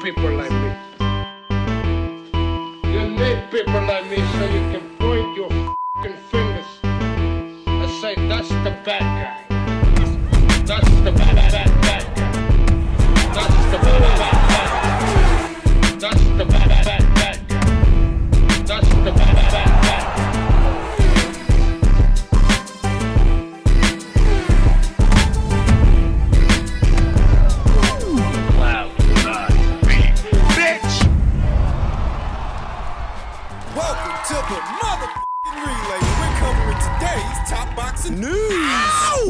people like me. You need people like me so you can point your f***ing fingers and say, that's the bad guy. That's the bad guy. That's the bad guy. That's the bad guy. That's the bad guy. Welcome to the motherfucking relay. We're covering today's top boxing news. Ow!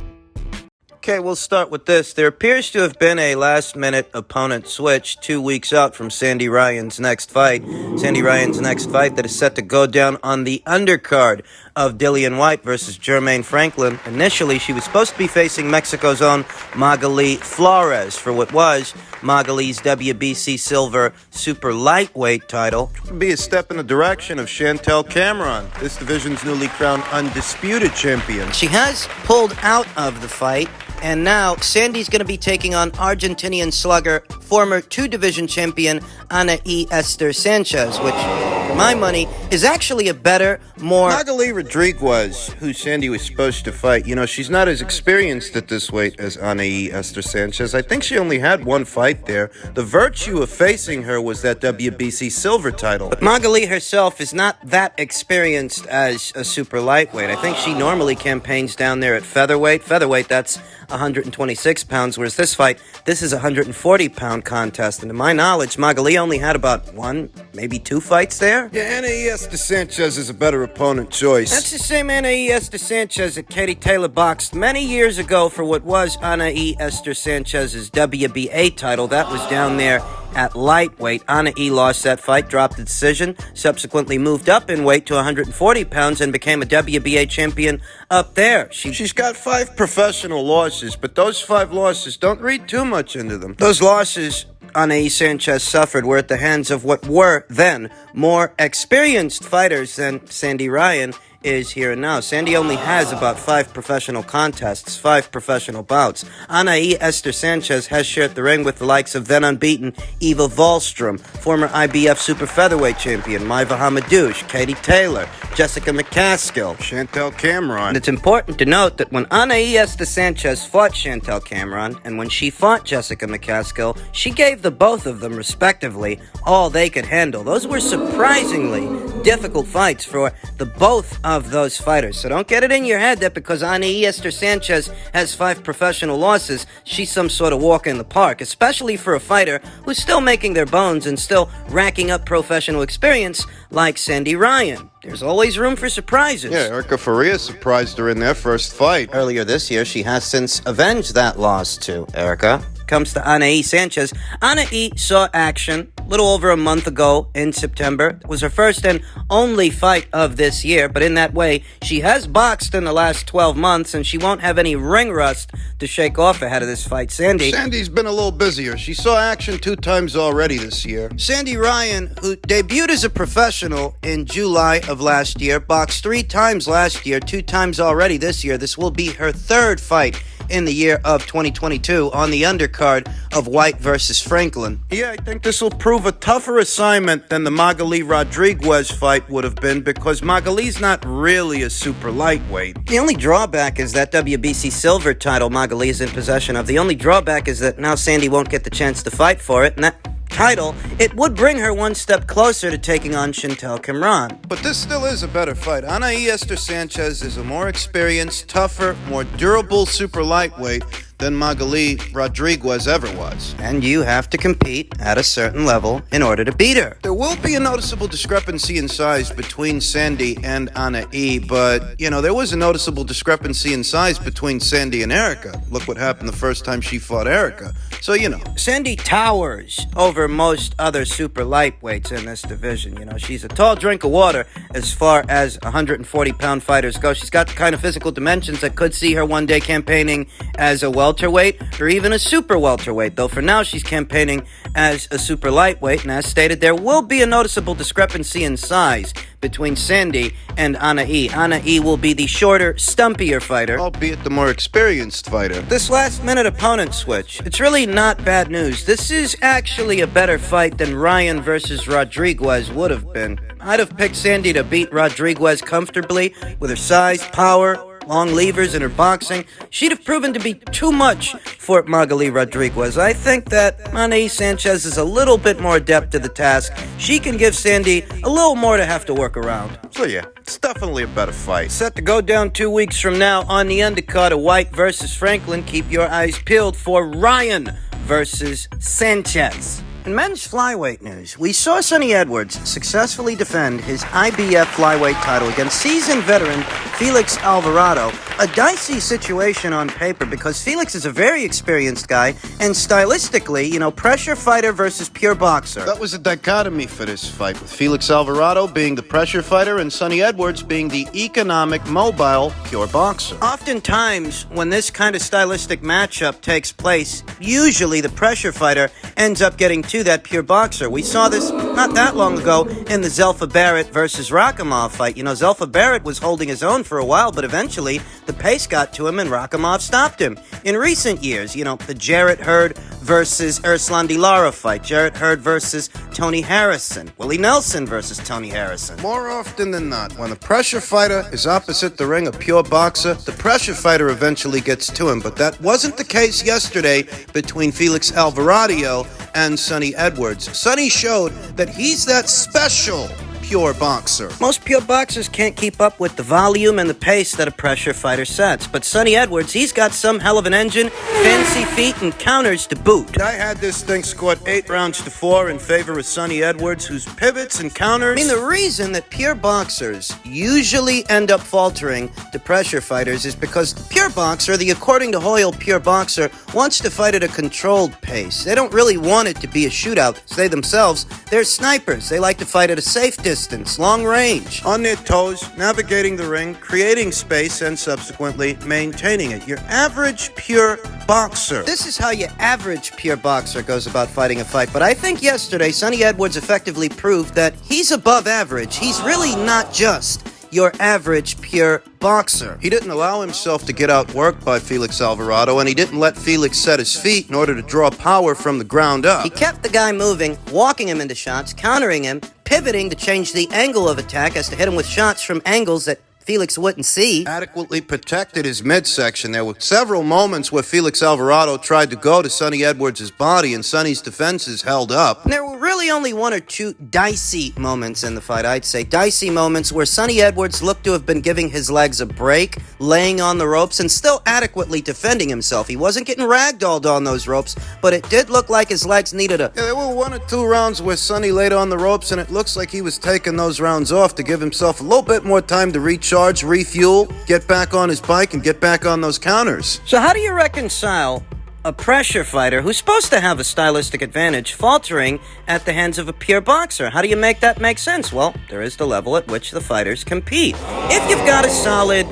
Okay, we'll start with this. There appears to have been a last-minute opponent switch 2 weeks out from Sandy Ryan's next fight. Sandy Ryan's next fight that is set to go down on the undercard of Dillian Whyte versus Jermaine Franklin. Initially, she was supposed to be facing Mexico's own Magali Flores for what was Magali's WBC Silver Super Lightweight title. It would be a step in the direction of Chantel Cameron, this division's newly crowned undisputed champion. She has pulled out of the fight, and now Sandy's going to be taking on Argentinian slugger, former two-division champion Anaí Esther-Sanchez, which, for my money, is actually a better, more... Magali Rodriguez, who Sandy was supposed to fight, she's not as experienced at this weight as Anaí Esther-Sanchez. I think she only had one fight there. The virtue of facing her was that WBC silver title. But Magali herself is not that experienced as a super lightweight. I think she normally campaigns down there at featherweight. Featherweight, that's 126 pounds, whereas this is a 140-pound contest. And to my knowledge, Magali only had about one, maybe two fights there. Yeah, Anaí Esther-Sanchez is a better opponent choice. That's the same Anaí Esther-Sanchez that Katie Taylor boxed many years ago for what was Anaí Esther-Sanchez's WBA title. That was down there at lightweight. Anaí lost that fight, dropped the decision, subsequently moved up in weight to 140 pounds and became a WBA champion up there. She's got 5 professional losses, but those 5 losses, don't read too much into them. Those losses Anaí Sanchez suffered were at the hands of what were then more experienced fighters than Sandy Ryan is here and now. Sandy only has about 5 professional contests, 5 professional bouts. Anaí Esther-Sanchez has shared the ring with the likes of then unbeaten Eva Wahlstrom, former IBF super featherweight champion Maiva Hamadouche, Katie Taylor, Jessica McCaskill, Chantel Cameron. And it's important to note that when Anaí Esther-Sanchez fought Chantel Cameron, and when she fought Jessica McCaskill, she gave the both of them, respectively, all they could handle. Those were surprisingly difficult fights for the both of those fighters. So don't get it in your head that because Anaí Esther-Sanchez has 5 professional losses, she's some sort of walk in the park, especially for a fighter who's still making their bones and still racking up professional experience like Sandy Ryan. There's always room for surprises. Yeah, Erica Faria surprised her in their first fight. Earlier this year, she has since avenged that loss to Erica. Comes to Anaí Sanchez. Anaí saw action a little over a month ago in September. It was her first and only fight of this year, but in that way, she has boxed in the last 12 months, and she won't have any ring rust to shake off ahead of this fight. Sandy's been a little busier. She saw action 2 times already this year. Sandy Ryan, who debuted as a professional in July of last year, boxed 3 times last year, 2 times already this year. This will be her 3rd fight in the year of 2022 on the undercard of Whyte versus Franklin. Yeah, I think this will prove a tougher assignment than the Magali Rodriguez fight would have been because Magali's not really a super lightweight. The only drawback is that WBC silver title Magali is in possession of. The only drawback is that now Sandy won't get the chance to fight for it, and that title, it would bring her one step closer to taking on Chantel Cameron. But this still is a better fight. Anaí Esther-Sanchez is a more experienced, tougher, more durable super lightweight than Magali Rodriguez ever was. And you have to compete at a certain level in order to beat her. There will be a noticeable discrepancy in size between Sandy and Anaí, but, there was a noticeable discrepancy in size between Sandy and Erica. Look what happened the first time she fought Erica. So, Sandy towers over most other super lightweights in this division. She's a tall drink of water as far as 140-pound fighters go. She's got the kind of physical dimensions that could see her one day campaigning as a welterweight or even a super welterweight, though for now she's campaigning as a super lightweight, and as stated, there will be a noticeable discrepancy in size between Sandy and Anaí. Anaí will be the shorter, stumpier fighter, albeit the more experienced fighter. This last-minute opponent switch, it's really not bad news. This is actually a better fight than Ryan versus Rodriguez would have been. I'd have picked Sandy to beat Rodriguez comfortably with her size, power, long levers, and her boxing. She'd have proven to be too much for Magali Rodriguez. I think that Esther-Sanchez is a little bit more adept to the task. She can give Sandy a little more to have to work around. So yeah, it's definitely a better fight. Set to go down 2 weeks from now on the undercard of White versus Franklin. Keep your eyes peeled for Ryan versus Sanchez. In men's flyweight news, we saw Sonny Edwards successfully defend his IBF flyweight title against seasoned veteran Felix Alvarado. A dicey situation on paper because Felix is a very experienced guy and stylistically, pressure fighter versus pure boxer. That was a dichotomy for this fight, with Felix Alvarado being the pressure fighter and Sonny Edwards being the economic, mobile, pure boxer. Oftentimes, when this kind of stylistic matchup takes place, usually the pressure fighter ends up getting to that pure boxer. We saw this not that long ago in the Zelfa Barrett versus Rakhimov fight. Zelfa Barrett was holding his own for a while, but eventually the pace got to him and Rakhimov stopped him. In recent years, the Jarrett Hurd versus Erslan De Lara fight, Jarrett Hurd versus Tony Harrison, Willie Nelson versus Tony Harrison. More often than not, when the pressure fighter is opposite the ring, a pure boxer, the pressure fighter eventually gets to him, but that wasn't the case yesterday between Felix Alvarado and Sonny Edwards. Sonny showed that he's that special pure boxer. Most pure boxers can't keep up with the volume and the pace that a pressure fighter sets, but Sonny Edwards, he's got some hell of an engine, fancy feet, and counters to boot. I had this thing scored 8-4 in favor of Sonny Edwards, whose pivots and counters... The reason that pure boxers usually end up faltering to pressure fighters is because the pure boxer, the according to Hoyle pure boxer, wants to fight at a controlled pace. They don't really want it to be a shootout. They themselves, they're snipers. They like to fight at a safe distance, long range. On their toes, navigating the ring, creating space, and subsequently maintaining it. Your average pure boxer. This is how your average pure boxer goes about fighting a fight, but I think yesterday Sonny Edwards effectively proved that he's above average. He's really not just your average pure boxer. He didn't allow himself to get outworked by Felix Alvarado, and he didn't let Felix set his feet in order to draw power from the ground up. He kept the guy moving, walking him into shots, countering him, pivoting to change the angle of attack as to hit him with shots from angles that Felix wouldn't see. Adequately protected his midsection. There were several moments where Felix Alvarado tried to go to Sonny Edwards' body, and Sonny's defenses held up. There were really only one or two dicey moments in the fight, I'd say. Dicey moments where Sonny Edwards looked to have been giving his legs a break, laying on the ropes, and still adequately defending himself. He wasn't getting ragdolled on those ropes, but it did look like his legs needed a... Yeah, there were 1 or 2 rounds where Sonny laid on the ropes, and it looks like he was taking those rounds off to give himself a little bit more time to recharge, refuel, get back on his bike, and get back on those counters. So how do you reconcile a pressure fighter who's supposed to have a stylistic advantage faltering at the hands of a pure boxer? How do you make that make sense? Well, there is the level at which the fighters compete. If you've got a solid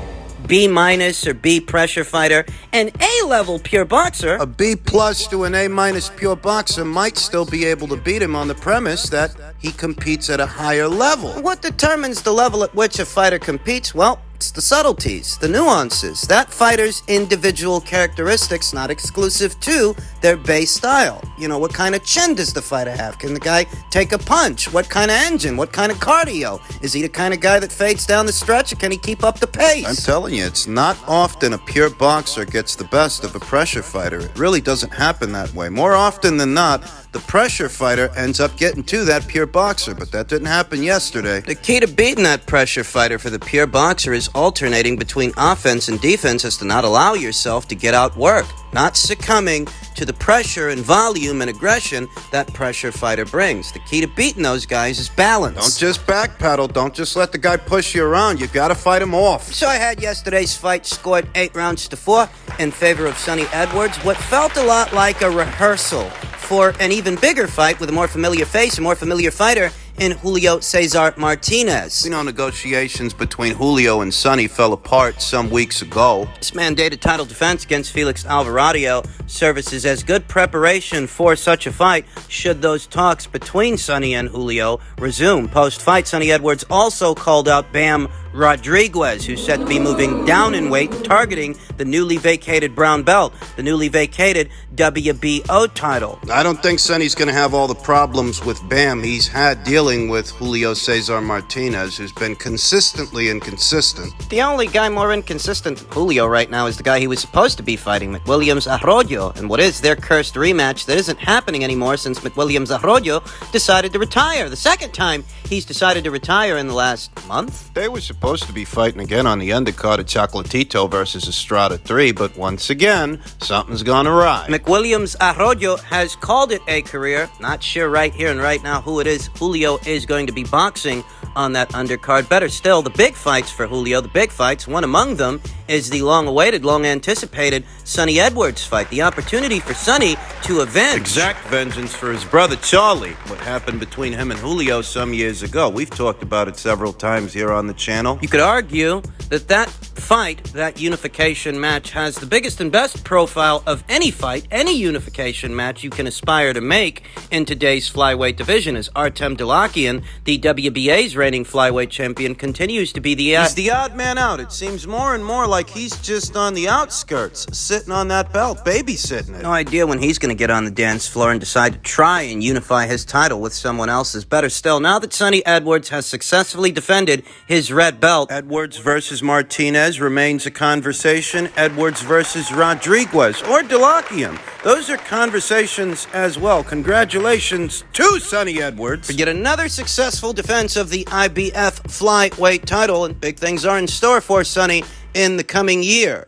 B- or B pressure fighter, an A-level pure boxer, a B+ to an A- pure boxer might still be able to beat him on the premise that he competes at a higher level. What determines the level at which a fighter competes? Well, it's the subtleties, the nuances, that fighter's individual characteristics, not exclusive to their base style. What kind of chin does the fighter have? Can the guy take a punch? What kind of engine? What kind of cardio? Is he the kind of guy that fades down the stretch, or can he keep up the pace? I'm telling you, it's not often a pure boxer gets the best of a pressure fighter. It really doesn't happen that way. More often than not, the pressure fighter ends up getting to that pure boxer, but that didn't happen yesterday. The key to beating that pressure fighter for the pure boxer is alternating between offense and defense as to not allow yourself to get outworked, not succumbing to the pressure and volume and aggression that pressure fighter brings. The key to beating those guys is balance. Don't just backpedal. Don't just let the guy push you around. You gotta fight him off. So I had yesterday's fight scored 8-4 in favor of Sonny Edwards. What felt a lot like a rehearsal for an even bigger fight with a more familiar face, a more familiar fighter in Julio Cesar Martinez. We know negotiations between Julio and Sonny fell apart some weeks ago. This mandated title defense against Felix Alvarado services as good preparation for such a fight should those talks between Sonny and Julio resume. Post-fight, Sonny Edwards also called out Bam Rodriguez, who's set to be moving down in weight, targeting the newly vacated brown belt, the newly vacated WBO title. I don't think Sonny's going to have all the problems with Bam he's had dealing with Julio Cesar Martinez, who's been consistently inconsistent. The only guy more inconsistent than Julio right now is the guy he was supposed to be fighting, McWilliams Arroyo, and what is their cursed rematch that isn't happening anymore since McWilliams Arroyo decided to retire. The second time he's decided to retire in the last month. They were supposed to be fighting again on the undercard of Chocolatito versus Estrada 3, but once again, something's gone awry. McWilliams Arroyo has called it a career. Not sure right here and right now who it is Julio is going to be boxing on that undercard. Better still, the big fights for Julio, the big fights, one among them is the long-awaited, long-anticipated Sonny Edwards fight. The opportunity for Sonny to avenge. Exact vengeance for his brother Charlie. What happened between him and Julio some years ago. We've talked about it several times here on the channel. You could argue that that fight, that unification match, has the biggest and best profile of any fight, any unification match you can aspire to make in today's flyweight division, as Artem Delakian, the WBA's reigning flyweight champion, continues to be He's the odd man out. It seems more and more like he's just on the outskirts, sitting on that belt, babysitting it. No idea when he's going to get on the dance floor and decide to try and unify his title with someone else's. Better still, now that Sonny Edwards has successfully defended his red belt, Edwards versus Martinez remains a conversation. Edwards versus Rodriguez or Delakian. Those are conversations as well. Congratulations to Sonny Edwards. for yet another successful defense of the IBF flyweight title, and big things are in store for Sonny in the coming year.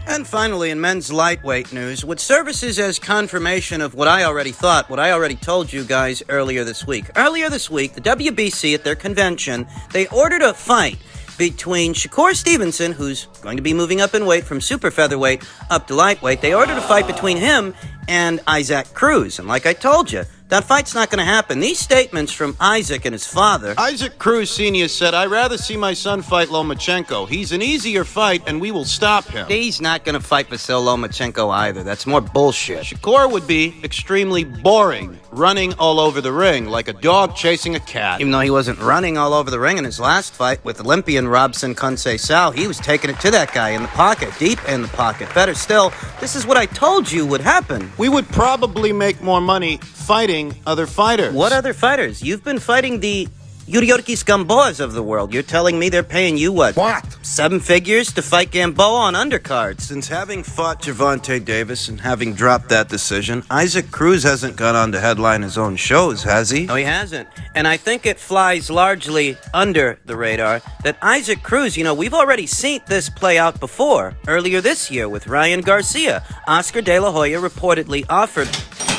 And finally, in men's lightweight news, what services as confirmation of what I already thought, what I already told you guys earlier this week. Earlier this week, the WBC at their convention, they ordered a fight between Shakur Stevenson, who's going to be moving up in weight from super featherweight up to lightweight. They ordered a fight between him and Isaac Cruz. And like I told you, that fight's not going to happen. These statements from Isaac and his father. Isaac Cruz Sr. said, "I'd rather see my son fight Lomachenko. He's an easier fight, and we will stop him." He's not going to fight Vasil Lomachenko either. That's more bullshit. Shakur would be extremely boring, running all over the ring like a dog chasing a cat. Even though he wasn't running all over the ring in his last fight with Olympian Robson Conceição, he was taking it to that guy in the pocket, deep in the pocket. Better still, this is what I told you would happen. We would probably make more money fighting other fighters. What other fighters? You've been fighting the Yuriorkis Gamboas of the world. You're telling me they're paying you what? 7 figures to fight Gamboa on undercards? Since having fought Gervonta Davis and having dropped that decision, Isaac Cruz hasn't gone on to headline his own shows, has he? No, he hasn't. And I think it flies largely under the radar that Isaac Cruz, we've already seen this play out before. Earlier this year with Ryan Garcia, Oscar De La Hoya reportedly offered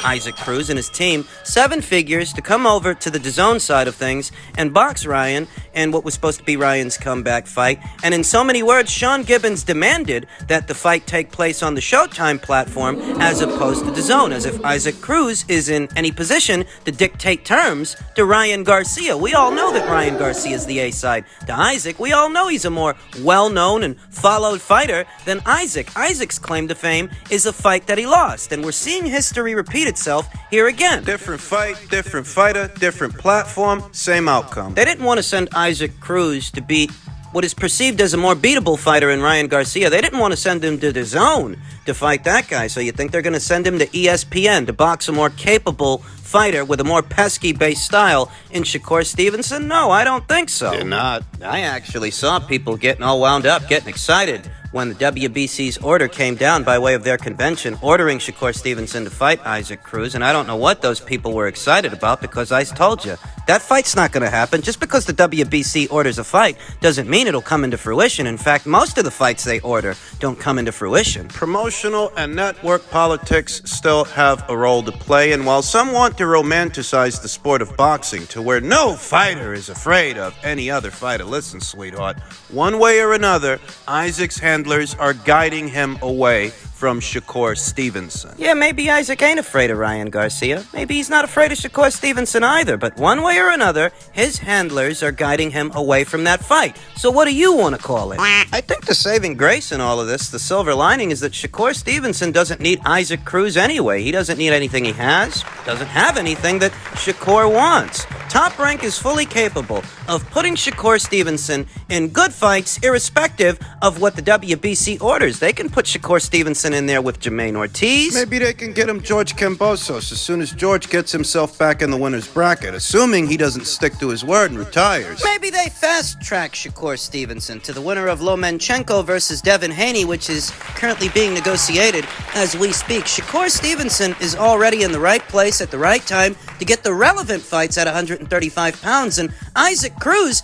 Isaac Cruz and his team 7 figures to come over to the DAZN side of things and box Ryan in what was supposed to be Ryan's comeback fight. And in so many words, Sean Gibbons demanded that the fight take place on the Showtime platform as opposed to DAZN, as if Isaac Cruz is in any position to dictate terms to Ryan Garcia. We all know that Ryan Garcia is the A-side to Isaac. We all know he's a more well-known and followed fighter than Isaac. Isaac's claim to fame is a fight that he lost, and we're seeing history repeat itself here again. Different fight, different fighter, different platform, same outcome. They didn't want to send Isaac Cruz to beat what is perceived as a more beatable fighter in Ryan Garcia. They didn't want to send him to the DAZN to fight that guy. So you think they're going to send him to ESPN to box a more capable fighter with a more pesky-based style in Shakur Stevenson? No, I don't think so. They're not. I actually saw people getting all wound up, getting excited when the WBC's order came down by way of their convention, ordering Shakur Stevenson to fight Isaac Cruz, and I don't know what those people were excited about, because I told you, that fight's not going to happen. Just because the WBC orders a fight doesn't mean it'll come into fruition. In fact, most of the fights they order don't come into fruition. Promotional and network politics still have a role to play, and while some want to romanticize the sport of boxing to where no fighter is afraid of any other fighter, listen, sweetheart, one way or another, Isaac's handlers are guiding him away from Shakur Stevenson. Yeah, maybe Isaac ain't afraid of Ryan Garcia. Maybe he's not afraid of Shakur Stevenson either. But one way or another, his handlers are guiding him away from that fight. So what do you want to call it? I think the saving grace in all of this, the silver lining, is that Shakur Stevenson doesn't need Isaac Cruz anyway. He doesn't need anything he has, doesn't have anything that Shakur wants. Top Rank is fully capable of putting Shakur Stevenson in good fights, irrespective of what the WBC orders. They can put Shakur Stevenson in there with Jermaine Ortiz. Maybe they can get him George Kambosos as soon as George gets himself back in the winner's bracket, assuming he doesn't stick to his word and retires. Maybe they fast-track Shakur Stevenson to the winner of Lomachenko versus Devin Haney, which is currently being negotiated as we speak. Shakur Stevenson is already in the right place at the right time to get the relevant fights at 135 pounds. And Isaac Cruz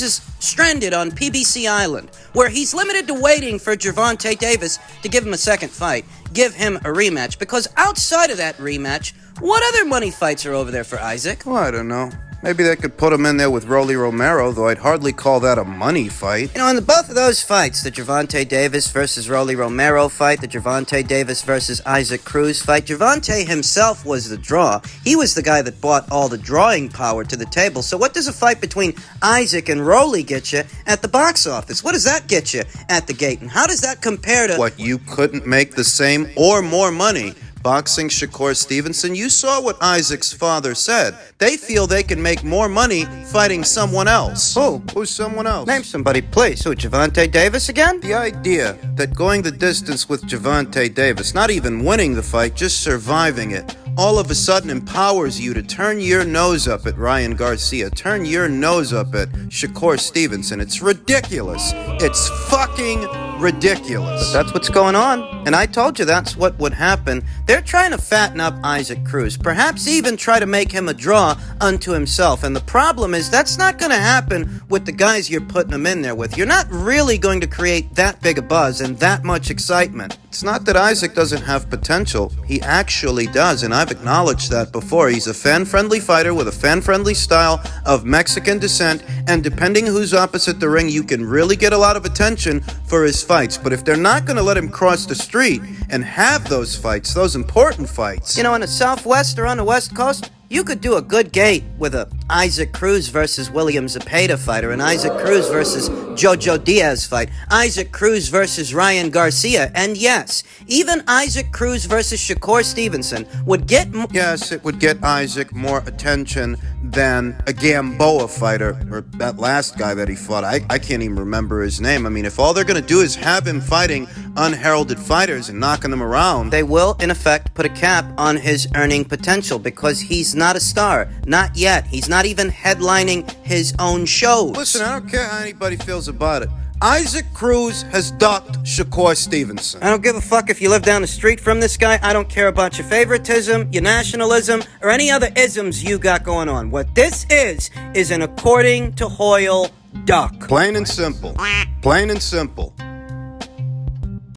is stranded on PBC Island, where he's limited to waiting for Gervonta Davis to give him a second fight, give him a rematch. Because outside of that rematch, what other money fights are over there for Isaac? Well, I don't know. Maybe they could put him in there with Rolly Romero, though I'd hardly call that a money fight. You know, in both of those fights, the Gervonta Davis versus Rolly Romero fight, the Gervonta Davis versus Isaac Cruz fight, Gervonta himself was the draw. He was the guy that brought all the drawing power to the table. So what does a fight between Isaac and Rolly get you at the box office? What does that get you at the gate? And how does that compare to... What, you couldn't make the same or more money boxing Shakur Stevenson? You saw what Isaac's father said. They feel they can make more money fighting someone else. Who? Who's someone else? Name somebody, please. Who, Gervonta Davis again? The idea that going the distance with Gervonta Davis, not even winning the fight, just surviving it, all of a sudden empowers you to turn your nose up at Ryan Garcia, turn your nose up at Shakur Stevenson. It's ridiculous. It's fucking ridiculous. That's what's going on. And I told you that's what would happen. They're trying to fatten up Isaac Cruz, perhaps even try to make him a draw unto himself. And the problem is that's not going to happen with the guys you're putting him in there with. You're not really going to create that big a buzz and that much excitement. It's not that Isaac doesn't have potential. He actually does, and I've acknowledged that before. He's a fan-friendly fighter with a fan-friendly style of Mexican descent, and depending who's opposite the ring, you can really get a lot of attention for his fights. But if they're not going to let him cross the street and have those fights, those important fights... You know, in the Southwest or on the West Coast, you could do a good gate with a Isaac Cruz versus William Zepeda fight, or an Isaac Cruz versus Jojo Diaz fight, Isaac Cruz versus Ryan Garcia, and yes, even Isaac Cruz versus Shakur Stevenson would get... Yes, it would get Isaac more attention than a Gamboa fighter, or that last guy that he fought. I can't even remember his name. I mean, if all they're going to do is have him fighting unheralded fighters and knocking them around... They will, in effect, put a cap on his earning potential, because he's not a star. Not yet. He's not even headlining his own shows. Listen, I don't care how anybody feels about it. Isaac Cruz has ducked Shakur Stevenson. I don't give a fuck if you live down the street from this guy. I don't care about your favoritism, your nationalism, or any other isms you got going on. What this is an according to Hoyle duck. Plain and simple. Plain and simple.